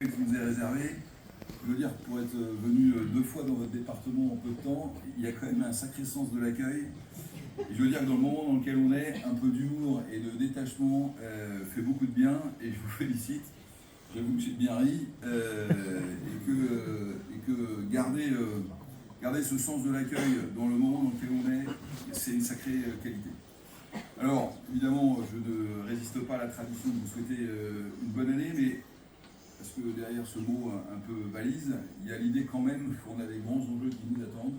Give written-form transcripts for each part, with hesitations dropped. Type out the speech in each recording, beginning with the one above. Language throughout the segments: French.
qui vous est réservé. Je veux dire, pour être venu 2 fois dans votre département en peu de temps, il y a quand même un sacré sens de l'accueil. Et je veux dire que dans le moment dans lequel on est, un peu d'humour et de détachement fait beaucoup de bien, et je vous félicite. J'avoue que j'ai bien ri, et que garder ce sens de l'accueil dans le moment dans lequel on est, c'est une sacrée qualité. Alors, évidemment, je ne résiste pas à la tradition de vous souhaiter une bonne année, mais parce que derrière ce mot un peu valise, il y a l'idée quand même qu'on a des grands enjeux qui nous attendent,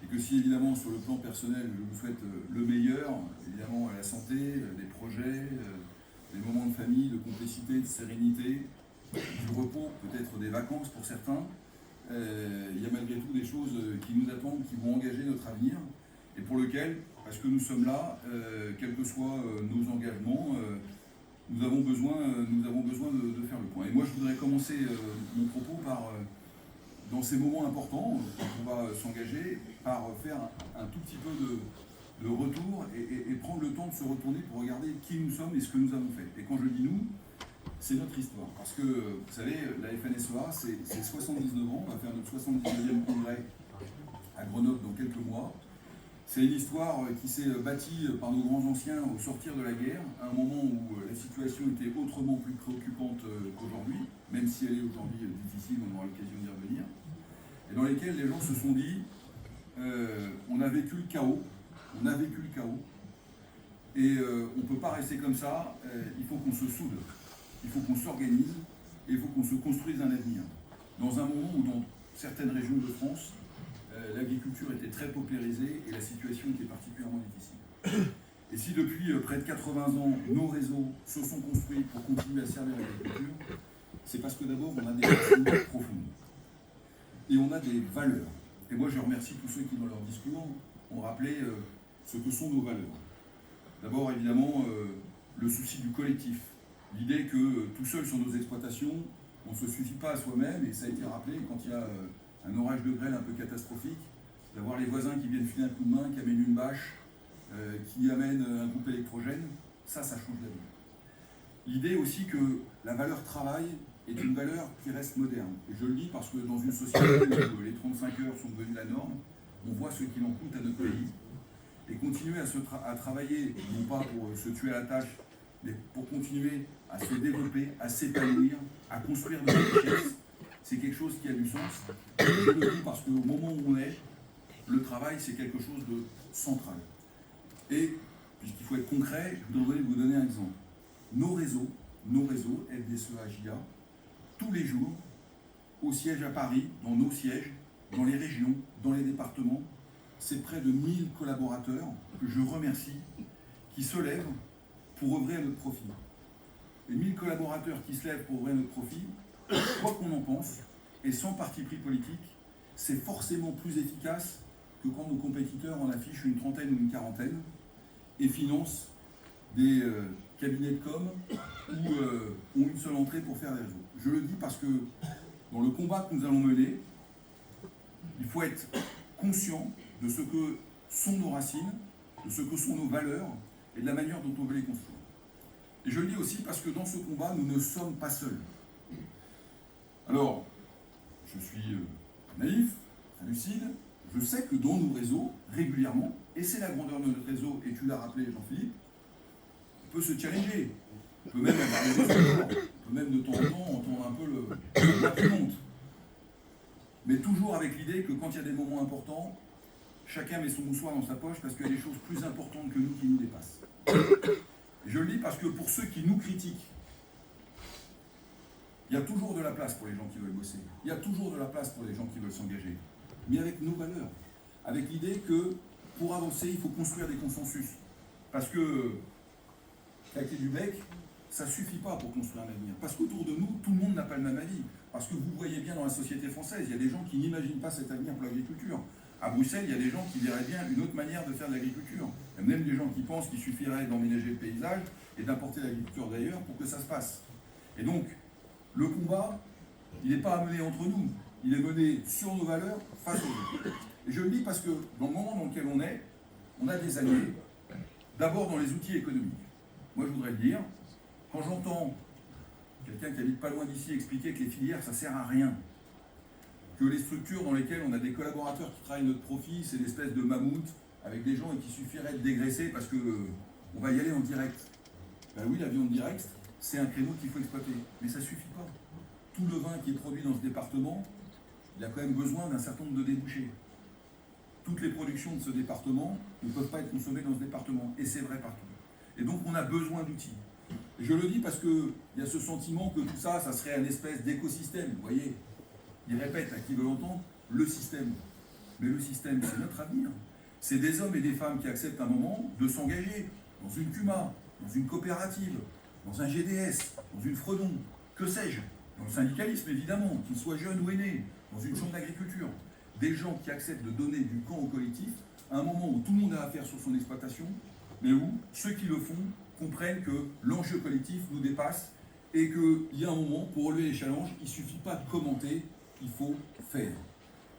et que si évidemment sur le plan personnel, je vous souhaite le meilleur, évidemment la santé, des projets, des moments de famille, de complicité, de sérénité, du repos, peut-être des vacances pour certains, il y a malgré tout des choses qui nous attendent, qui vont engager notre avenir, et pour lequel, parce que nous sommes là, quels que soient nos engagements, nous avons besoin de faire le point. Et moi, je voudrais commencer mon propos par, dans ces moments importants, où on va s'engager, par faire un tout petit peu de retour et prendre le temps de se retourner pour regarder qui nous sommes et ce que nous avons fait. Et quand je dis nous, c'est notre histoire. Parce que, vous savez, la FNSEA, c'est 79 ans, on va faire notre 79e congrès à Grenoble dans quelques mois. C'est une histoire qui s'est bâtie par nos grands anciens au sortir de la guerre, à un moment où la situation était autrement plus préoccupante qu'aujourd'hui, même si elle est aujourd'hui difficile, on aura l'occasion d'y revenir, et dans lesquelles les gens se sont dit on a vécu le chaos, et on ne peut pas rester comme ça, il faut qu'on se soude, il faut qu'on s'organise, et il faut qu'on se construise un avenir. Dans un moment où dans certaines régions de France, l'agriculture était très paupérisée et la situation était particulièrement difficile. Et si depuis près de 80 ans, nos réseaux se sont construits pour continuer à servir l'agriculture, c'est parce que d'abord, on a des racines profondes. Et on a des valeurs. Et moi, je remercie tous ceux qui, dans leur discours, ont rappelé ce que sont nos valeurs. D'abord, évidemment, le souci du collectif. L'idée que tout seul sur nos exploitations, on ne se suffit pas à soi-même, et ça a été rappelé quand il y a un orage de grêle un peu catastrophique, d'avoir les voisins qui viennent filer un coup de main, qui amènent une bâche, qui amènent un groupe électrogène, ça change la vie. L'idée aussi que la valeur travail est une valeur qui reste moderne. Et je le dis parce que dans une société où les 35 heures sont devenues la norme, on voit ce qu'il en coûte à notre pays. Et continuer à travailler, non pas pour se tuer à la tâche, mais pour continuer à se développer, à s'épanouir, à construire de la richesse, c'est quelque chose qui a du sens. Je le dis parce qu'au moment où on est, le travail, c'est quelque chose de central. Et, puisqu'il faut être concret, je voudrais vous donner un exemple. Nos réseaux, FDSEA, JA, tous les jours, au siège à Paris, dans nos sièges, dans les régions, dans les départements, c'est près de 1000 collaborateurs que je remercie, qui se lèvent pour œuvrer à notre profit. Les 1000 collaborateurs qui se lèvent pour œuvrer à notre profit, quoi qu'on en pense, et sans parti pris politique, c'est forcément plus efficace que quand nos compétiteurs en affichent une trentaine ou une quarantaine et financent des cabinets de com ou ont une seule entrée pour faire des réseaux. Je le dis parce que dans le combat que nous allons mener, il faut être conscient de ce que sont nos racines, de ce que sont nos valeurs et de la manière dont on veut les construire. Et je le dis aussi parce que dans ce combat, nous ne sommes pas seuls. Alors, je suis naïf, lucide, je sais que dans nos réseaux, régulièrement, et c'est la grandeur de notre réseau, et tu l'as rappelé Jean-Philippe, on peut se challenger, on peut même avoir des désaccords, on peut même de temps en temps entendre un peu le poids qui monte. Mais toujours avec l'idée que quand il y a des moments importants, chacun met son moussoir dans sa poche parce qu'il y a des choses plus importantes que nous qui nous dépassent. Et je le dis parce que pour ceux qui nous critiquent, il y a toujours de la place pour les gens qui veulent bosser. Il y a toujours de la place pour les gens qui veulent s'engager. Mais avec nos valeurs. Avec l'idée que pour avancer, il faut construire des consensus. Parce que claquer du bec, ça ne suffit pas pour construire un avenir. Parce qu'autour de nous, tout le monde n'a pas le même avis. Parce que vous voyez bien dans la société française, il y a des gens qui n'imaginent pas cet avenir pour l'agriculture. À Bruxelles, il y a des gens qui verraient bien une autre manière de faire de l'agriculture. Il y a même des gens qui pensent qu'il suffirait d'emménager le paysage et d'importer l'agriculture d'ailleurs pour que ça se passe. Et donc, le combat, il n'est pas à mener entre nous, il est mené sur nos valeurs face aux autres. Et je le dis parce que dans le moment dans lequel on a des alliés, d'abord dans les outils économiques. Moi je voudrais le dire, quand j'entends quelqu'un qui habite pas loin d'ici, expliquait que les filières, ça sert à rien. Que les structures dans lesquelles on a des collaborateurs qui travaillent notre profit, c'est l'espèce de mammouth avec des gens et qu'il suffirait de dégraisser parce que on va y aller en direct. Ben oui, la viande directe, c'est un créneau qu'il faut exploiter, mais ça ne suffit pas. Tout le vin qui est produit dans ce département, il a quand même besoin d'un certain nombre de débouchés. Toutes les productions de ce département ne peuvent pas être consommées dans ce département, et c'est vrai partout. Et donc on a besoin d'outils. Et je le dis parce qu'il y a ce sentiment que tout ça, ça serait une espèce d'écosystème. Vous voyez, il répète à qui veut l'entendre, le système. Mais le système, c'est notre avenir. C'est des hommes et des femmes qui acceptent un moment de s'engager dans une CUMA, dans une coopérative, dans un GDS, dans une Fredon, que sais-je, dans le syndicalisme évidemment, qu'ils soient jeunes ou aînés, dans une chambre d'agriculture. Des gens qui acceptent de donner du camp au collectif à un moment où tout le monde a affaire sur son exploitation, mais où ceux qui le font comprennent que l'enjeu collectif nous dépasse et qu'il y a un moment, pour relever les challenges, il ne suffit pas de commenter, il faut faire.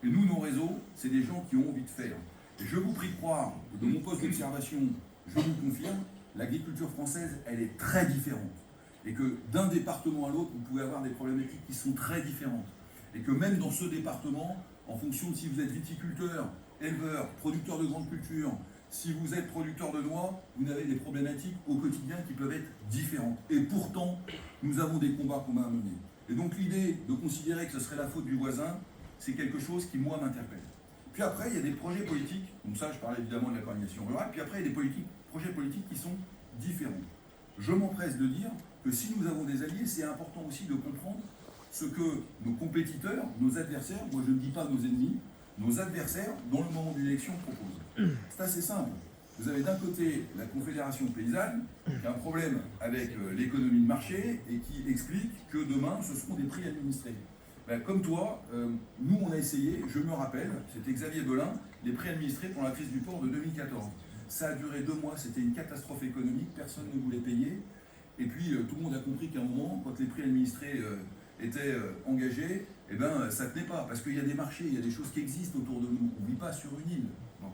Et nous, nos réseaux, c'est des gens qui ont envie de faire. Et je vous prie de croire, que de mon poste d'observation, je vous confirme, l'agriculture française, elle est très différente. Et que d'un département à l'autre, vous pouvez avoir des problématiques qui sont très différentes. Et que même dans ce département, en fonction de si vous êtes viticulteur, éleveur, producteur de grandes cultures, si vous êtes producteur de noix, vous avez des problématiques au quotidien qui peuvent être différentes. Et pourtant, nous avons des combats qu'on a à mener. Et donc l'idée de considérer que ce serait la faute du voisin, c'est quelque chose qui, moi, m'interpelle. Puis après, il y a des projets politiques, donc ça, je parlais évidemment de la coordination rurale, puis après, il y a des projets politiques qui sont différents. Je m'empresse de dire que si nous avons des alliés, c'est important aussi de comprendre ce que nos compétiteurs, nos adversaires, moi je ne dis pas nos ennemis, nos adversaires, dans le moment d'une élection, proposent. C'est assez simple. Vous avez d'un côté la Confédération paysanne, qui a un problème avec l'économie de marché et qui explique que demain, ce seront des prix administrés. Ben, comme toi, nous on a essayé, je me rappelle, c'était Xavier Belin, les prix administrés pour la crise du port de 2014. Ça a duré 2 mois, c'était une catastrophe économique, personne ne voulait payer. Et puis tout le monde a compris qu'à un moment, quand les prix administrés étaient engagés, eh ben, ça ne tenait pas, parce qu'il y a des marchés, il y a des choses qui existent autour de nous, on ne vit pas sur une île. Bon.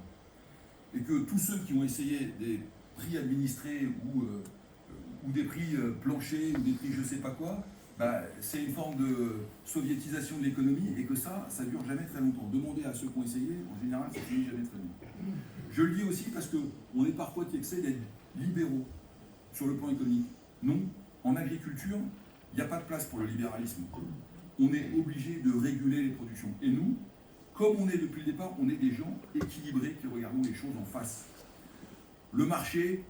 Et que tous ceux qui ont essayé des prix administrés ou des prix planchers ou des prix je ne sais pas quoi, bah, c'est une forme de soviétisation de l'économie et que ça ne dure jamais très longtemps. Demandez à ceux qui ont essayé, en général, ça finit jamais très bien. Je le dis aussi parce qu'on est parfois qui essaie d'être libéraux sur le plan économique. Non, en agriculture, il n'y a pas de place pour le libéralisme. On est obligé de réguler les productions. Et nous, comme on est depuis le départ, on est des gens équilibrés qui regardons les choses en face. Le marché,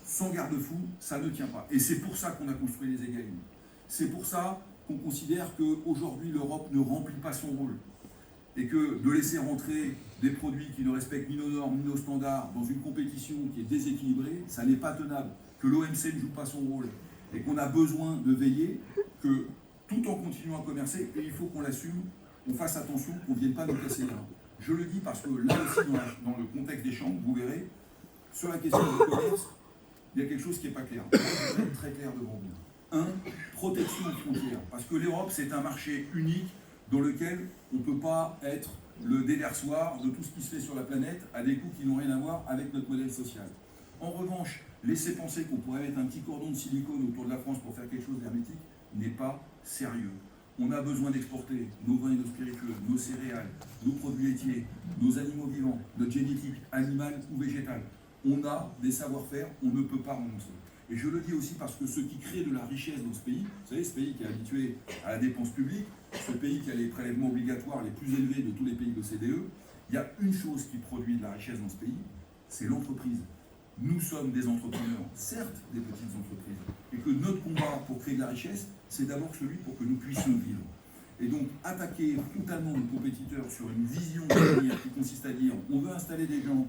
sans garde-fou, ça ne tient pas. Et c'est pour ça qu'on a construit les EGalim. C'est pour ça qu'on considère qu'aujourd'hui, l'Europe ne remplit pas son rôle. Et que de laisser rentrer des produits qui ne respectent ni nos normes, ni nos standards dans une compétition qui est déséquilibrée, ça n'est pas tenable. Que l'OMC ne joue pas son rôle. Et qu'on a besoin de veiller que, tout en continuant à commercer, et il faut qu'on l'assume, on fasse attention, qu'on ne vienne pas nous casser les reins. Je le dis parce que là aussi, dans le contexte des chambres, vous verrez, sur la question du commerce, il y a quelque chose qui n'est pas clair. Je vais être très clair devant vous. 1, protection aux frontières. Parce que l'Europe, c'est un marché unique dans lequel on ne peut pas être le déversoir de tout ce qui se fait sur la planète à des coûts qui n'ont rien à voir avec notre modèle social. En revanche, laisser penser qu'on pourrait mettre un petit cordon de silicone autour de la France pour faire quelque chose d'hermétique n'est pas sérieux. On a besoin d'exporter nos vins et nos spiritueux, nos céréales, nos produits laitiers, nos animaux vivants, notre génétique, animale ou végétale. On a des savoir-faire, on ne peut pas renoncer. Et je le dis aussi parce que ceux qui créent de la richesse dans ce pays, vous savez, ce pays qui est habitué à la dépense publique, ce pays qui a les prélèvements obligatoires les plus élevés de tous les pays de l'OCDE, il y a une chose qui produit de la richesse dans ce pays, c'est l'entreprise. Nous sommes des entrepreneurs, certes des petites entreprises, et que notre combat pour créer de la richesse, c'est d'abord celui pour que nous puissions vivre. Et donc attaquer frontalement nos compétiteurs sur une vision d'avenir qui consiste à dire on veut installer des gens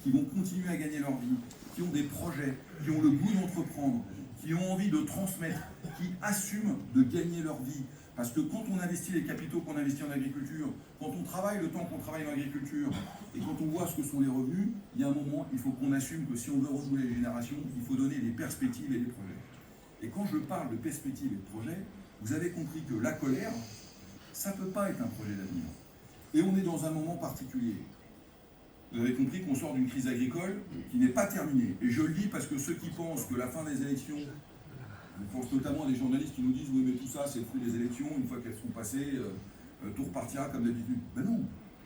qui vont continuer à gagner leur vie, qui ont des projets, qui ont le goût d'entreprendre, qui ont envie de transmettre, qui assument de gagner leur vie. Parce que quand on investit les capitaux qu'on investit en agriculture, quand on travaille le temps qu'on travaille en agriculture, et quand on voit ce que sont les revenus, il y a un moment, il faut qu'on assume que si on veut renouveler les générations, il faut donner des perspectives et des projets. Et quand je parle de perspectives et de projets, vous avez compris que la colère, ça ne peut pas être un projet d'avenir. Et on est dans un moment particulier. Vous avez compris qu'on sort d'une crise agricole qui n'est pas terminée. Et je le dis parce que ceux qui pensent que la fin des élections Je pense notamment à des journalistes qui nous disent oui mais tout ça c'est le fruit des élections, une fois qu'elles seront passées, tout repartira comme d'habitude. Ben non,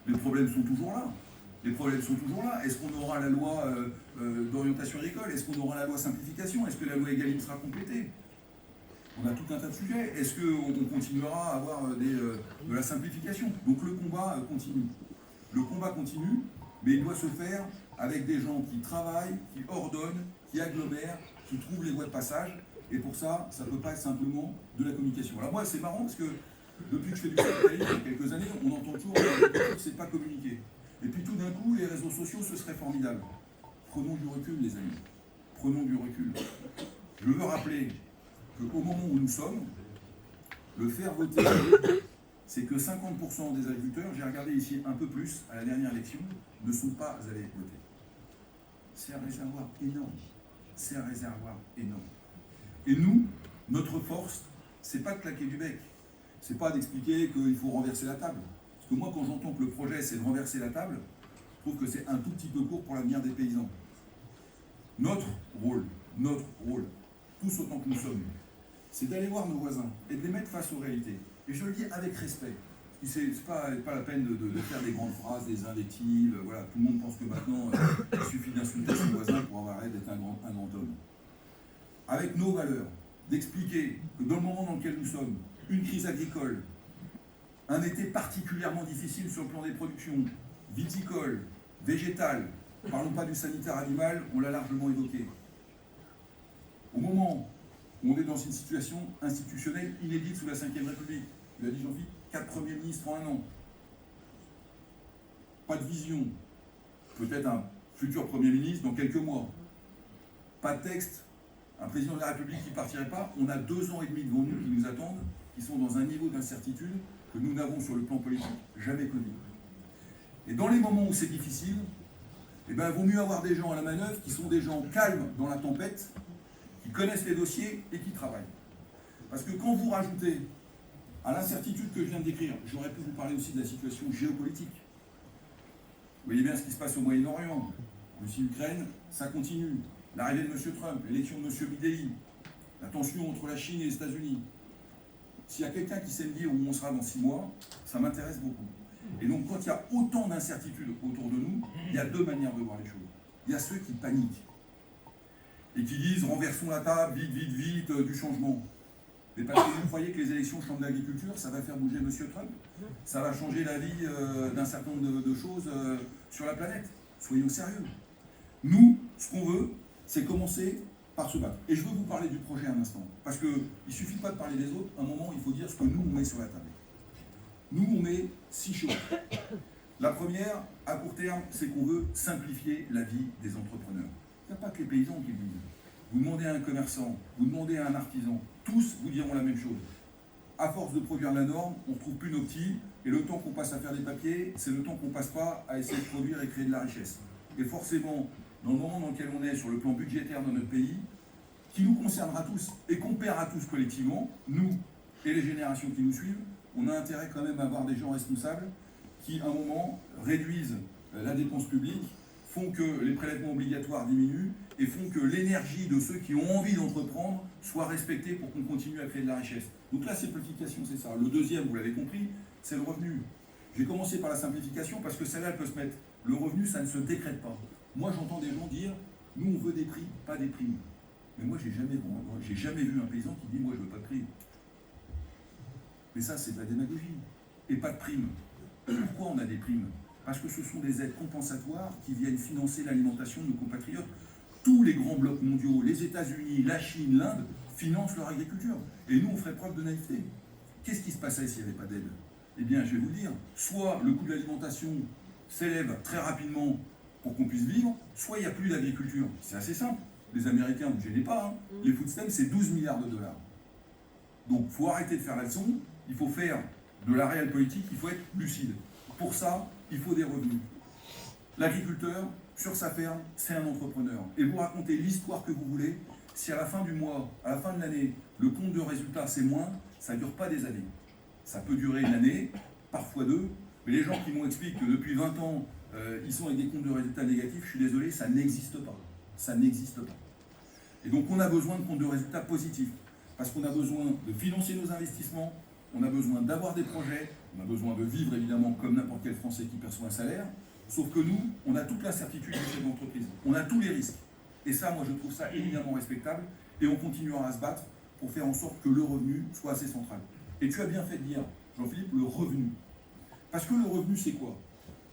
les problèmes sont toujours là. Les problèmes sont toujours là. Est-ce qu'on aura la loi d'orientation agricole? Est-ce qu'on aura la loi simplification? Est-ce que la loi Egalim sera complétée? On a tout un tas de sujets. Est-ce qu'on continuera à avoir de la simplification? Donc le combat continue. Le combat continue, mais il doit se faire avec des gens qui travaillent, qui ordonnent, qui agglomèrent, qui trouvent les voies de passage. Et pour ça, ça ne peut pas être simplement de la communication. Alors moi, c'est marrant parce que depuis que je fais du capitalisme il y a quelques années, on entend toujours que c'est pas communiquer. Et puis tout d'un coup, les réseaux sociaux, ce serait formidable. Prenons du recul, les amis. Prenons du recul. Je veux rappeler qu'au moment où nous sommes, le faire voter, c'est que 50% des agriculteurs, j'ai regardé ici un peu plus à la dernière élection, ne sont pas allés voter. C'est un réservoir énorme. C'est un réservoir énorme. Et nous, notre force, c'est pas de claquer du bec. C'est pas d'expliquer qu'il faut renverser la table. Parce que moi, quand j'entends que le projet, c'est de renverser la table, je trouve que c'est un tout petit peu court pour l'avenir des paysans. Notre rôle, tous autant que nous sommes, c'est d'aller voir nos voisins et de les mettre face aux réalités. Et je le dis avec respect. C'est pas la peine de faire des grandes phrases, des invectives. Voilà, tout le monde pense que maintenant, il suffit d'insulter son voisin pour avoir l'air d'être un grand homme. Avec nos valeurs, d'expliquer que dans le moment dans lequel nous sommes, une crise agricole, un été particulièrement difficile sur le plan des productions, viticoles, végétales, parlons pas du sanitaire animal, on l'a largement évoqué. Au moment où on est dans une situation institutionnelle inédite sous la Ve République, il a dit Jean-Philippe, 4 premiers ministres en un an. Pas de vision. Peut-être un futur Premier ministre dans quelques mois. Pas de texte. Un président de la République qui ne partirait pas. On a 2 ans et demi devant nous qui nous attendent, qui sont dans un niveau d'incertitude que nous n'avons sur le plan politique jamais connu. Et dans les moments où c'est difficile, eh ben, il vaut mieux avoir des gens à la manœuvre qui sont des gens calmes dans la tempête, qui connaissent les dossiers et qui travaillent. Parce que quand vous rajoutez à l'incertitude que je viens de décrire, j'aurais pu vous parler aussi de la situation géopolitique. Vous voyez bien ce qui se passe au Moyen-Orient. Russie-Ukraine, ça continue. L'arrivée de M. Trump, l'élection de M. Biden, la tension entre la Chine et les États-Unis. S'il y a quelqu'un qui sait me dire où on sera dans 6 mois, ça m'intéresse beaucoup. Et donc, quand il y a autant d'incertitudes autour de nous, il y a 2 manières de voir les choses. Il y a ceux qui paniquent et qui disent renversons la table, vite, du changement. Mais parce que vous croyez que les élections Chambre d'agriculture, ça va faire bouger M. Trump? Ça va changer la vie d'un certain nombre de choses sur la planète? Soyons sérieux. Nous, ce qu'on veut, c'est commencer par se battre. Et je veux vous parler du projet un instant. Parce qu'il ne suffit pas de parler des autres. À un moment, il faut dire ce que nous, on met sur la table. Nous, on met 6 choses. La première, à court terme, c'est qu'on veut simplifier la vie des entrepreneurs. Il n'y a pas que les paysans qui le disent. Vous demandez à un commerçant, vous demandez à un artisan, tous vous diront la même chose. À force de produire la norme, on ne retrouve plus nos petits, et le temps qu'on passe à faire des papiers, c'est le temps qu'on ne passe pas à essayer de produire et créer de la richesse. Et forcément, dans le moment dans lequel on est sur le plan budgétaire dans notre pays, qui nous concernera tous et qu'on paiera tous collectivement, nous et les générations qui nous suivent, on a intérêt quand même à avoir des gens responsables qui, à un moment, réduisent la dépense publique, font que les prélèvements obligatoires diminuent et font que l'énergie de ceux qui ont envie d'entreprendre soit respectée pour qu'on continue à créer de la richesse. Donc la simplification, c'est ça. Le deuxième, vous l'avez compris, c'est le revenu. J'ai commencé par la simplification parce que celle-là, elle peut se mettre. Le revenu, ça ne se décrète pas. Moi, j'entends des gens dire, nous, on veut des prix, pas des primes. Mais moi, j'ai jamais vu un paysan qui dit, moi, je veux pas de prime. Mais ça, c'est de la démagogie. Et pas de prime. Pourquoi on a des primes? Parce que ce sont des aides compensatoires qui viennent financer l'alimentation de nos compatriotes. Tous les grands blocs mondiaux, les États-Unis, la Chine, l'Inde, financent leur agriculture. Et nous, on ferait preuve de naïveté. Qu'est-ce qui se passerait s'il n'y avait pas d'aide? Eh bien, je vais vous le dire, soit le coût de l'alimentation s'élève très rapidement pour qu'on puisse vivre, soit il n'y a plus d'agriculture. C'est assez simple. Les Américains, ne vous gênez pas, hein. Les food stamps, c'est 12 milliards de dollars. Donc, il faut arrêter de faire la leçon, il faut faire de la réelle politique, il faut être lucide. Pour ça, il faut des revenus. L'agriculteur, sur sa ferme, c'est un entrepreneur. Et vous racontez l'histoire que vous voulez, si à la fin du mois, à la fin de l'année, le compte de résultat c'est moins, ça ne dure pas des années. Ça peut durer une année, parfois 2, mais les gens qui m'ont expliqué que depuis 20 ans, ils sont avec des comptes de résultats négatifs, je suis désolé, ça n'existe pas. Ça n'existe pas. Et donc on a besoin de comptes de résultats positifs. parce qu'on a besoin de financer nos investissements, on a besoin d'avoir des projets, on a besoin de vivre évidemment comme n'importe quel Français qui perçoit un salaire, sauf que nous, on a toute l'incertitude du chef d'entreprise, on a tous les risques. Et ça, moi je trouve ça éminemment respectable, et on continuera à se battre pour faire en sorte que le revenu soit assez central. Et tu as bien fait de dire, Jean-Philippe, le revenu. Parce que le revenu, c'est quoi?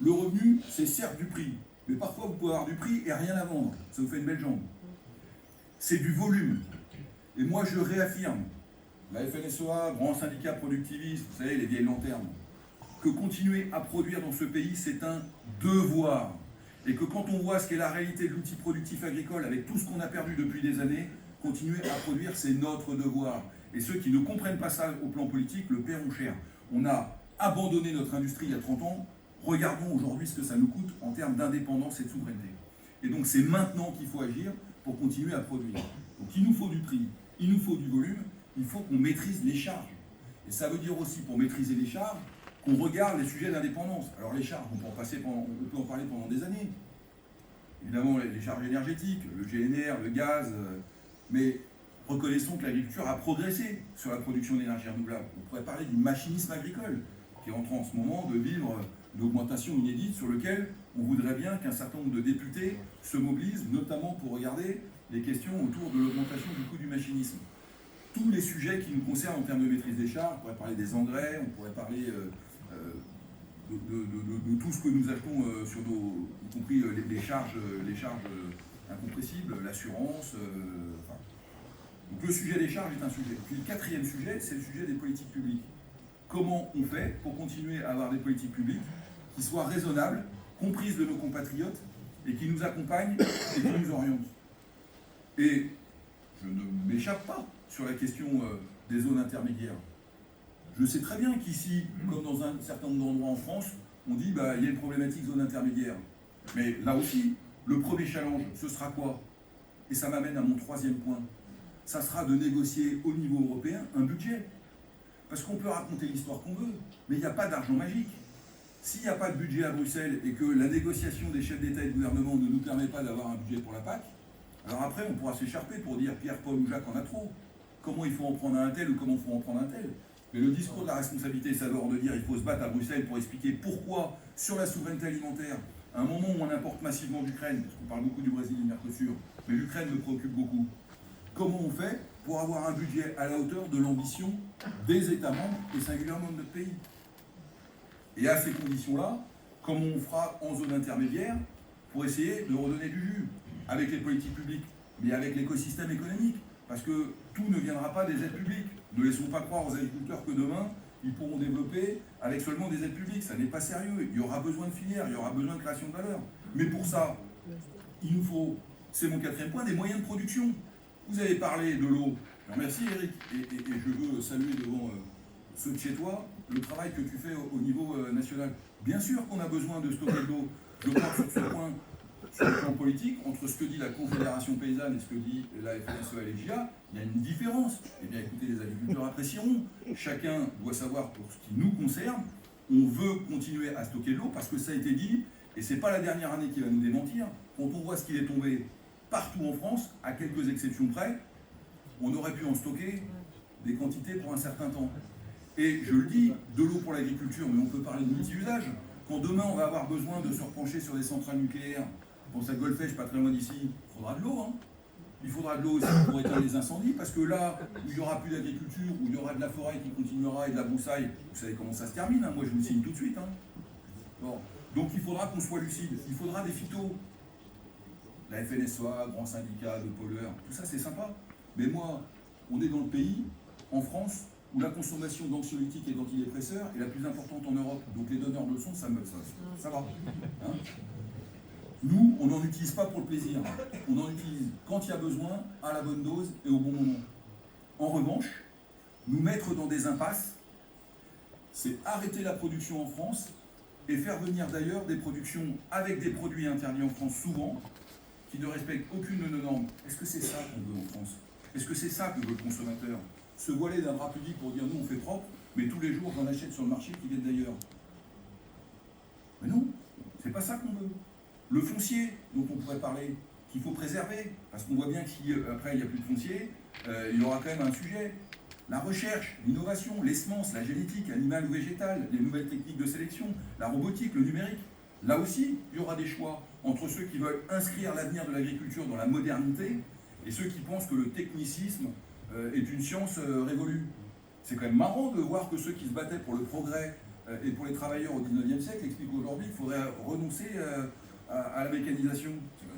Le revenu, c'est certes du prix, mais parfois vous pouvez avoir du prix et rien à vendre. Ça vous fait une belle jambe. C'est du volume. Et moi, je réaffirme, la FNSEA, grand syndicat productiviste, vous savez, les vieilles lanternes, que continuer à produire dans ce pays, c'est un devoir. Et que quand on voit ce qu'est la réalité de l'outil productif agricole, avec tout ce qu'on a perdu depuis des années, continuer à produire, c'est notre devoir. Et ceux qui ne comprennent pas ça au plan politique le paieront cher. On a abandonné notre industrie il y a 30 ans. Regardons aujourd'hui ce que ça nous coûte en termes d'indépendance et de souveraineté. Et donc c'est maintenant qu'il faut agir pour continuer à produire. Donc il nous faut du prix, il nous faut du volume, il faut qu'on maîtrise les charges. Et ça veut dire aussi, pour maîtriser les charges, qu'on regarde les sujets d'indépendance. Alors les charges, on peut en parler pendant des années. Évidemment, les charges énergétiques, le GNR, le gaz, mais reconnaissons que l'agriculture a progressé sur la production d'énergie renouvelable. On pourrait parler du machinisme agricole, qui est en train en ce moment de vivre une augmentation inédite sur lequel on voudrait bien qu'un certain nombre de députés se mobilisent, notamment pour regarder les questions autour de l'augmentation du coût du machinisme. Tous les sujets qui nous concernent en termes de maîtrise des charges, on pourrait parler des engrais, on pourrait parler de tout ce que nous achetons sur nos, y compris les charges incompressibles, l'assurance. Enfin. Donc le sujet des charges est un sujet. Puis le quatrième sujet, c'est le sujet des politiques publiques. Comment on fait pour continuer à avoir des politiques publiques qui soient raisonnables, comprises de nos compatriotes et qui nous accompagnent et qui nous orientent. Et je ne m'échappe pas sur la question des zones intermédiaires. Je sais très bien qu'ici, comme dans un certain nombre d'endroits en France, on dit bah, il y a une problématique zone intermédiaire. Mais là aussi, le premier challenge, ce sera quoi? Et ça m'amène à mon troisième point. Ça sera de négocier au niveau européen un budget. Parce qu'on peut raconter l'histoire qu'on veut, mais il n'y a pas d'argent magique. S'il n'y a pas de budget à Bruxelles et que la négociation des chefs d'État et de gouvernement ne nous permet pas d'avoir un budget pour la PAC, alors après on pourra s'écharper pour dire Pierre, Paul ou Jacques en a trop. Comment il faut en prendre un tel ou comment il faut en prendre un tel. Mais le discours de la responsabilité, c'est d'abord de dire il faut se battre à Bruxelles pour expliquer pourquoi, sur la souveraineté alimentaire, à un moment où on importe massivement d'Ukraine, parce qu'on parle beaucoup du Brésil et du Mercosur, mais l'Ukraine me préoccupe beaucoup, comment on fait pour avoir un budget à la hauteur de l'ambition des États membres et singulièrement de notre pays. Et à ces conditions-là, comment on fera en zone intermédiaire pour essayer de redonner du jus avec les politiques publiques, mais avec l'écosystème économique, parce que tout ne viendra pas des aides publiques. Ne laissons pas croire aux agriculteurs que demain, ils pourront développer avec seulement des aides publiques. Ça n'est pas sérieux. Il y aura besoin de filières, il y aura besoin de création de valeur. Mais pour ça, il nous faut, c'est mon quatrième point, des moyens de production. Vous avez parlé de l'eau. Merci Eric. Et je veux saluer devant ceux de chez toi le travail que tu fais au niveau national. Bien sûr qu'on a besoin de stocker de l'eau. Je crois que sur ce point, sur le plan politique, entre ce que dit la Confédération paysanne et ce que dit la FNSEA et l'EGIA, il y a une différence. Eh bien écoutez, les agriculteurs apprécieront. Chacun doit savoir pour ce qui nous concerne, on veut continuer à stocker de l'eau parce que ça a été dit, et ce n'est pas la dernière année qui va nous démentir, quand on voit ce qu'il est tombé partout en France, à quelques exceptions près, on aurait pu en stocker des quantités pour un certain temps. Et je le dis, de l'eau pour l'agriculture, mais on peut parler de multi-usage. Quand demain on va avoir besoin de se repencher sur des centrales nucléaires, je pense à Golfech, pas très loin d'ici, il faudra de l'eau. Hein. Il faudra de l'eau aussi pour éteindre les incendies, parce que là où il n'y aura plus d'agriculture, où il y aura de la forêt qui continuera et de la broussaille, vous savez comment ça se termine, hein. Moi je vous le signe tout de suite. Hein. Bon. Donc il faudra qu'on soit lucide, il faudra des phytos. La FNSEA, grand syndicat de pollueurs, tout ça c'est sympa. Mais moi, on est dans le pays, en France, où la consommation d'anxiolytiques et d'antidépresseurs est la plus importante en Europe. Donc les donneurs de leçons, ça va. Hein. Nous, on n'en utilise pas pour le plaisir. On en utilise quand il y a besoin, à la bonne dose et au bon moment. En revanche, nous mettre dans des impasses, c'est arrêter la production en France et faire venir d'ailleurs des productions avec des produits interdits en France souvent, qui ne respectent aucune de nos normes. Est-ce que c'est ça qu'on veut en France? Est-ce que c'est ça que veut le consommateur? Se voiler d'un drap public pour dire nous on fait propre, mais tous les jours j'en achète sur le marché qui viennent d'ailleurs. Mais non, c'est pas ça qu'on veut. Le foncier dont on pourrait parler, qu'il faut préserver, parce qu'on voit bien qu'après il n'y a plus de foncier, il y aura quand même un sujet. La recherche, l'innovation, les semences, la génétique, animale ou végétale, les nouvelles techniques de sélection, la robotique, le numérique. Là aussi, il y aura des choix entre ceux qui veulent inscrire l'avenir de l'agriculture dans la modernité et ceux qui pensent que le technicisme est une science révolue. C'est quand même marrant de voir que ceux qui se battaient pour le progrès et pour les travailleurs au XIXe siècle expliquent aujourd'hui qu'il faudrait renoncer à la mécanisation.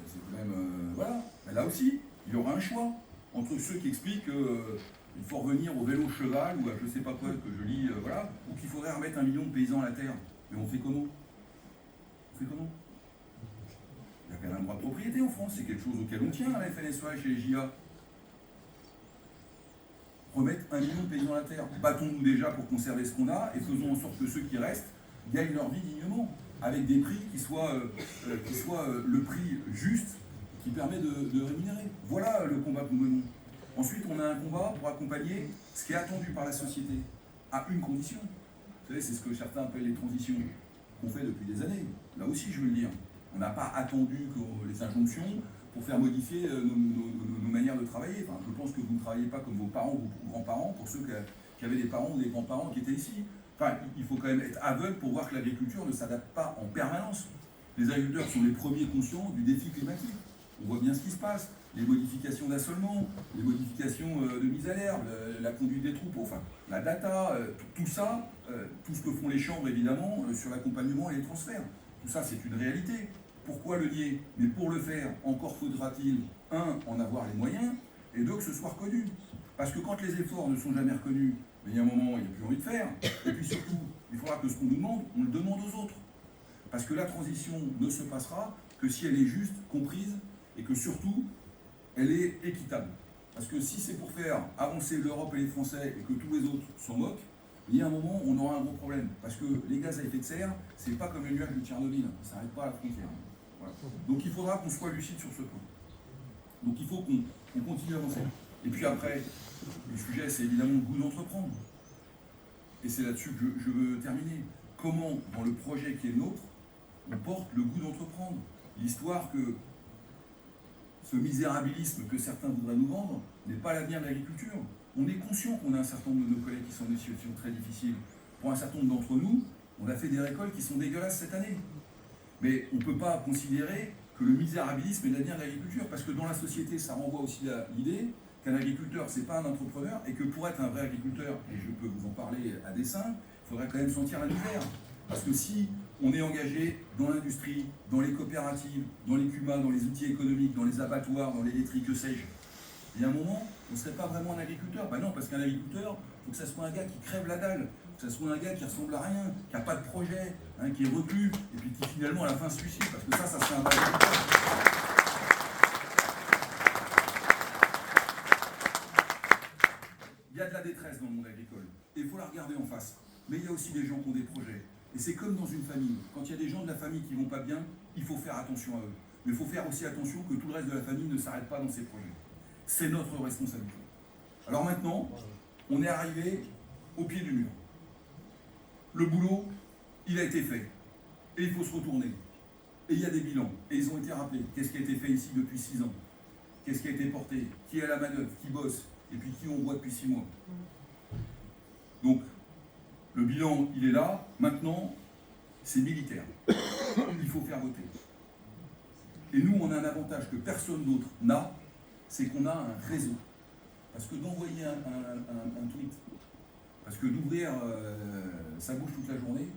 C'est quand même... voilà. Mais là aussi, il y aura un choix entre ceux qui expliquent qu'il faut revenir au vélo cheval ou à je ne sais pas quoi que je lis, voilà, ou qu'il faudrait remettre 1 million de paysans à la terre. Mais on fait comment? On fait comment? Il y a quand même un droit de propriété en France, c'est quelque chose auquel on tient à la FNSEA et chez les JA. Remettre 1 million de paysans à la terre. Battons-nous déjà pour conserver ce qu'on a et faisons en sorte que ceux qui restent gagnent leur vie dignement, avec des prix qui soient le prix juste qui permet de rémunérer. Voilà le combat que nous menons. Ensuite, on a un combat pour accompagner ce qui est attendu par la société, à une condition. Vous savez, c'est ce que certains appellent les transitions, qu'on fait depuis des années. Là aussi, je veux le dire. On n'a pas attendu les injonctions pour faire modifier nos manières de travailler. Enfin, je pense que vous ne travaillez pas comme vos parents ou vos grands-parents, pour ceux qui avaient des parents ou des grands-parents qui étaient ici. Enfin, il faut quand même être aveugle pour voir que l'agriculture ne s'adapte pas en permanence. Les agriculteurs sont les premiers conscients du défi climatique. On voit bien ce qui se passe. Les modifications d'assolement, les modifications de mise à l'herbe, la conduite des troupeaux, enfin, la data, tout ça, tout ce que font les chambres évidemment sur l'accompagnement et les transferts. Tout ça, c'est une réalité. Pourquoi le nier? Mais pour le faire, encore faudra-t-il, un, en avoir les moyens, et deux, que ce soit reconnu. Parce que quand les efforts ne sont jamais reconnus, il y a un moment, il n'y a plus envie de faire. Et puis surtout, il faudra que ce qu'on nous demande, on le demande aux autres. Parce que la transition ne se passera que si elle est juste, comprise, et que surtout, elle est équitable. Parce que si c'est pour faire avancer l'Europe et les Français et que tous les autres s'en moquent, il y a un moment où on aura un gros problème. Parce que les gaz à effet de serre, c'est pas comme les nuages de Tchernobyl, ça n'arrête pas à la frontière. Voilà. Donc il faudra qu'on soit lucide sur ce point. Donc il faut qu'on continue à avancer. Et puis après, le sujet, c'est évidemment le goût d'entreprendre. Et c'est là-dessus que je veux terminer. Comment, dans le projet qui est le nôtre, on porte le goût d'entreprendre. L'histoire que ce misérabilisme que certains voudraient nous vendre n'est pas l'avenir de l'agriculture. On est conscient qu'on a un certain nombre de nos collègues qui sont dans des situations très difficiles. Pour un certain nombre d'entre nous, on a fait des récoltes qui sont dégueulasses cette année. Mais on ne peut pas considérer que le misérabilisme est l'avenir de l'agriculture, parce que dans la société, ça renvoie aussi à l'idée qu'un agriculteur, ce n'est pas un entrepreneur, et que pour être un vrai agriculteur, et je peux vous en parler à dessein, il faudrait quand même sentir la misère. Parce que si on est engagé dans l'industrie, dans les coopératives, dans les CUMA, dans les outils économiques, dans les abattoirs, dans les laiteries, que sais-je, il y a un moment, on ne serait pas vraiment un agriculteur. Ben non, parce qu'un agriculteur, il faut que ça soit un gars qui crève la dalle, que ça soit un gars qui ressemble à rien, qui n'a pas de projet, hein, qui est reclus, et puis qui finalement à la fin se suicide, parce que ça serait un vrai agriculteur. Il y a de la détresse dans le monde agricole, et il faut la regarder en face. Mais il y a aussi des gens qui ont des projets. Et c'est comme dans une famille. Quand il y a des gens de la famille qui ne vont pas bien, il faut faire attention à eux. Mais il faut faire aussi attention que tout le reste de la famille ne s'arrête pas dans ses projets. C'est notre responsabilité. Alors maintenant, on est arrivé au pied du mur. Le boulot, il a été fait. Et il faut se retourner. Et il y a des bilans. Et ils ont été rappelés. Qu'est-ce qui a été fait ici depuis 6 ans? Qu'est-ce qui a été porté? Qui est à la manœuvre? Qui bosse? Et puis qui on voit depuis 6 mois? Donc, le bilan, il est là. Maintenant, c'est militaire. Il faut faire voter. Et nous, on a un avantage que personne d'autre n'a, c'est qu'on a un réseau. Parce que d'envoyer un tweet, parce que d'ouvrir sa bouche toute la journée,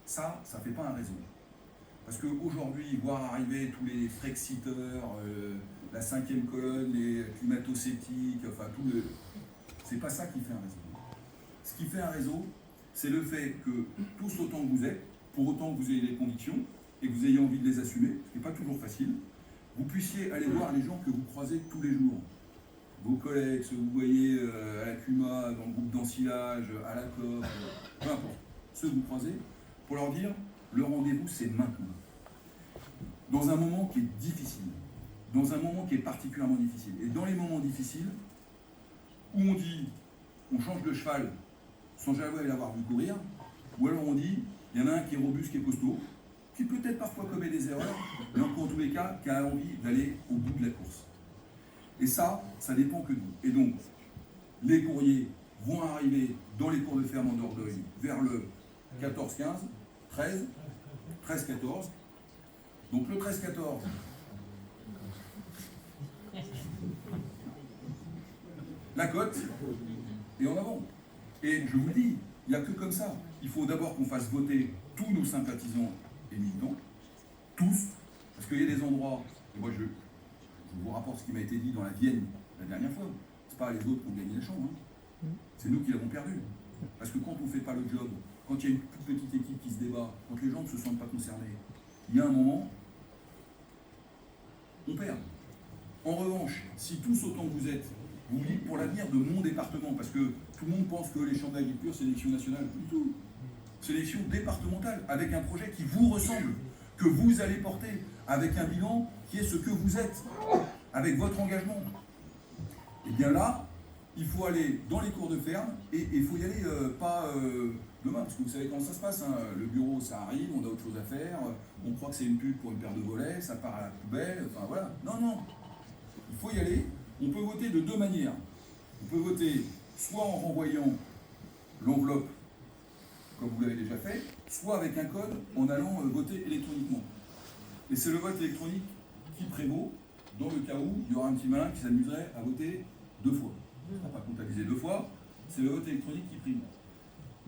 ça ne fait pas un réseau. Parce qu'aujourd'hui, voir arriver tous les Frexiteurs, la 5e colonne, les climato-sceptiques, enfin tout le... C'est pas ça qui fait un réseau. Ce qui fait un réseau, c'est le fait que tous autant que vous êtes, pour autant que vous ayez des convictions, et que vous ayez envie de les assumer, ce qui n'est pas toujours facile, vous puissiez aller voir les gens que vous croisez tous les jours. Vos collègues, ceux que vous voyez à la CUMA, dans le groupe d'ensilage, à la COP, peu importe, ceux que vous croisez, pour leur dire, le rendez-vous c'est maintenant. Dans un moment qui est difficile, dans un moment qui est particulièrement difficile. Et dans les moments difficiles, où on dit, on change de cheval sans jamais l'avoir vu courir, ou alors on dit, il y en a un qui est robuste, qui est costaud, qui peut-être parfois commet des erreurs, mais en tous les cas, qui a envie d'aller au bout de la course. Et ça dépend que de vous. Et donc, les courriers vont arriver dans les cours de ferme en Dordogne vers le 14-15, 13-14. Donc le 13-14, la cote, et en avant. Et je vous le dis, il n'y a que comme ça. Il faut d'abord qu'on fasse voter tous nos sympathisants et militants, tous, parce qu'il y a des endroits, et moi je vous rapporte ce qui m'a été dit dans la Vienne la dernière fois, c'est pas les autres qui ont gagné la chambre, hein. C'est nous qui l'avons perdu. Parce que quand on ne fait pas le job, quand il y a une toute petite équipe qui se débat, quand les gens ne se sentent pas concernés, il y a un moment, on perd. En revanche, si tous autant que vous êtes, vous dites pour l'avenir de mon département, parce que tout le monde pense que les chambres d'agriculture, c'est l'élection nationale, pas du tout. C'est l'élection départementale, avec un projet qui vous ressemble, que vous allez porter, avec un bilan qui est ce que vous êtes, avec votre engagement. Et bien là, il faut aller dans les cours de ferme, et il faut y aller pas demain, parce que vous savez comment ça se passe, hein. Le bureau, ça arrive, on a autre chose à faire, on croit que c'est une pub pour une paire de volets, ça part à la poubelle, enfin voilà. Non, non, il faut y aller. On peut voter de deux manières. On peut voter soit en renvoyant l'enveloppe, comme vous l'avez déjà fait, soit avec un code en allant voter électroniquement. Et c'est le vote électronique qui prévaut dans le cas où il y aura un petit malin qui s'amuserait à voter deux fois. On ne sera pas comptabilisé deux fois, c'est le vote électronique qui prime.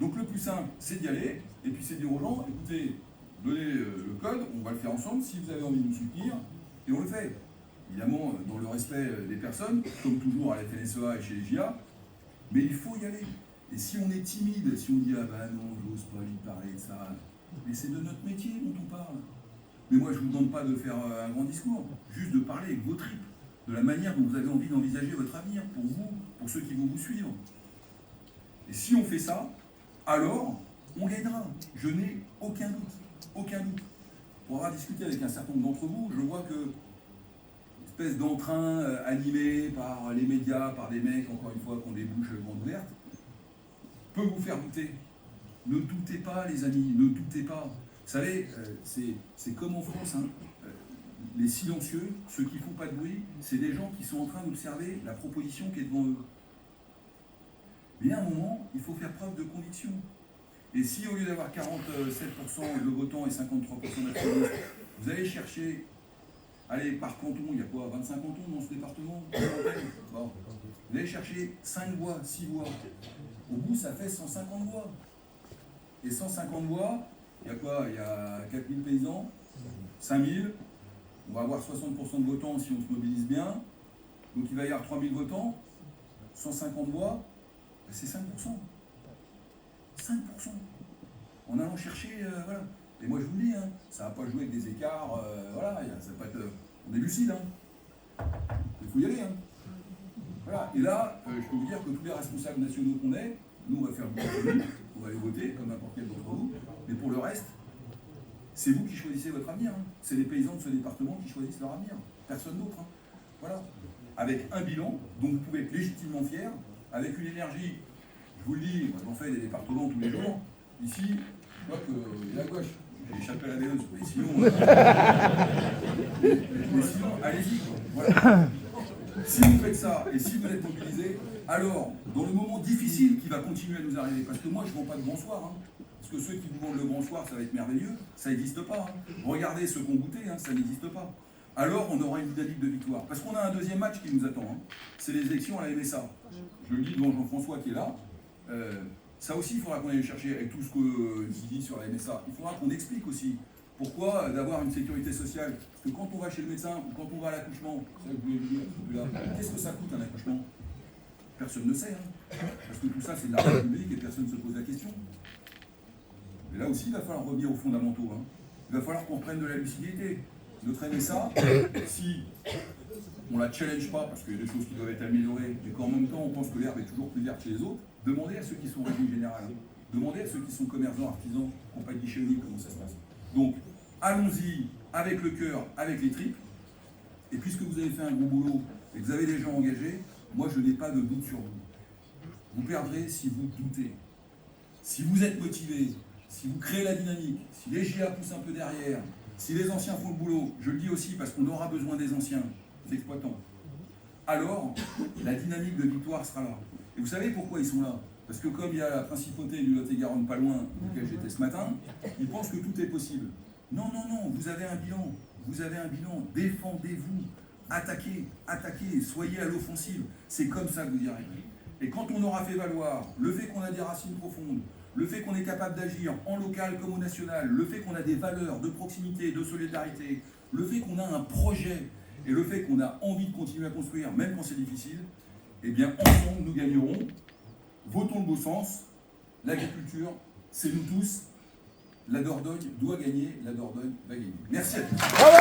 Donc le plus simple, c'est d'y aller, et puis c'est de dire aux gens, écoutez, donnez le code, on va le faire ensemble, si vous avez envie de nous soutenir, et on le fait. Évidemment, dans le respect des personnes, comme toujours à la FNSEA et chez les JA, mais il faut y aller. Et si on est timide, si on dit « Ah ben non, j'ose pas lui parler de ça », mais c'est de notre métier dont on parle. Mais moi, je ne vous demande pas de faire un grand discours, juste de parler avec vos tripes, de la manière dont vous avez envie d'envisager votre avenir, pour vous, pour ceux qui vont vous suivre. Et si on fait ça, alors on gagnera. Je n'ai aucun doute, aucun doute. Pour avoir discuté avec un certain nombre d'entre vous, je vois que espèce d'entrain animé par les médias, par des mecs, encore une fois, qui ont des bouches grandes ouvertes, peut vous faire douter. Ne doutez pas, les amis, ne doutez pas. Vous savez, c'est comme en France, hein. Les silencieux, ceux qui ne font pas de bruit, c'est des gens qui sont en train d'observer la proposition qui est devant eux. Mais à un moment, il faut faire preuve de conviction. Et si au lieu d'avoir 47% de votants et 53% d'actionnistes, vous allez chercher, allez, par canton, il y a quoi, 25 cantons dans ce département? Bon. Vous allez chercher 5 voix, 6 voix. Au bout, ça fait 150 voix. Et 150 voix, il y a quoi? Il y a 4000 paysans, 5000. On va avoir 60% de votants si on se mobilise bien. Donc il va y avoir 3000 votants, 150 voix, c'est 5%. 5%. En allant chercher, voilà. Et moi je vous le dis, hein, ça ne va pas jouer avec des écarts, voilà, ça va pas être, on est lucide, hein. Il faut y aller, hein. Voilà. Et là, je peux vous dire que tous les responsables nationaux qu'on est, nous on va faire le bon, on va aller voter comme n'importe quel d'entre vous, mais pour le reste, c'est vous qui choisissez votre avenir, hein. C'est les paysans de ce département qui choisissent leur avenir, personne d'autre, hein. Voilà. Avec un bilan dont vous pouvez être légitimement fier, avec une énergie, je vous le dis, moi j'en fais des départements tous les jours, ici, je vois qu'il y a à gauche, j'ai échappé à la déose, mais sinon, mais sinon allez-y, quoi. Voilà. Si vous faites ça, et si vous êtes mobilisés, alors, dans le moment difficile qui va continuer à nous arriver, parce que moi je ne vends pas de bonsoir, hein, parce que ceux qui vous vendent le bonsoir, ça va être merveilleux, ça n'existe pas. Hein. Regardez ceux qui ont goûté, hein, ça n'existe pas. Alors on aura une dynamique de victoire. Parce qu'on a un deuxième match qui nous attend, hein. C'est les élections à la MSA. Je le dis devant Jean-François qui est là. Ça aussi, il faudra qu'on aille chercher avec tout ce qu'il dit sur la MSA. Il faudra qu'on explique aussi pourquoi d'avoir une sécurité sociale. Parce que quand on va chez le médecin ou quand on va à l'accouchement, c'est ça que je voulais dire, qu'est-ce que ça coûte un accouchement? Personne ne sait. Hein. Parce que tout ça, c'est de l'argent public et personne ne se pose la question. Et là aussi, il va falloir revenir aux fondamentaux. Hein. Il va falloir qu'on prenne de la lucidité. Notre MSA, si on ne la challenge pas, parce qu'il y a des choses qui doivent être améliorées, mais qu'en même temps on pense que l'herbe est toujours plus verte chez les autres, demandez à ceux qui sont régime général, hein. Demandez à ceux qui sont commerçants, artisans, qui n'ont pas de guichet unique, comment ça se passe. Donc, allons-y avec le cœur, avec les tripes, et puisque vous avez fait un gros boulot et que vous avez des gens engagés, moi je n'ai pas de doute sur vous. Vous perdrez si vous doutez. Si vous êtes motivé, si vous créez la dynamique, si les GA poussent un peu derrière, si les anciens font le boulot, je le dis aussi parce qu'on aura besoin des anciens, des exploitants. alors la dynamique de victoire sera là. Et vous savez pourquoi ils sont là? Parce que comme il y a la principauté du Lot-et-Garonne pas loin, auquel j'étais ce matin, ils pensent que tout est possible. Non, non, non, vous avez un bilan. Vous avez un bilan. Défendez-vous. Attaquez, attaquez, soyez à l'offensive. C'est comme ça que vous y arriverez. Et quand on aura fait valoir le fait qu'on a des racines profondes, le fait qu'on est capable d'agir en local comme au national, le fait qu'on a des valeurs de proximité, de solidarité, le fait qu'on a un projet et le fait qu'on a envie de continuer à construire, même quand c'est difficile, eh bien, ensemble, nous gagnerons. Votons le beau sens. L'agriculture, c'est nous tous. La Dordogne doit gagner, la Dordogne va gagner. Merci à tous. Bravo.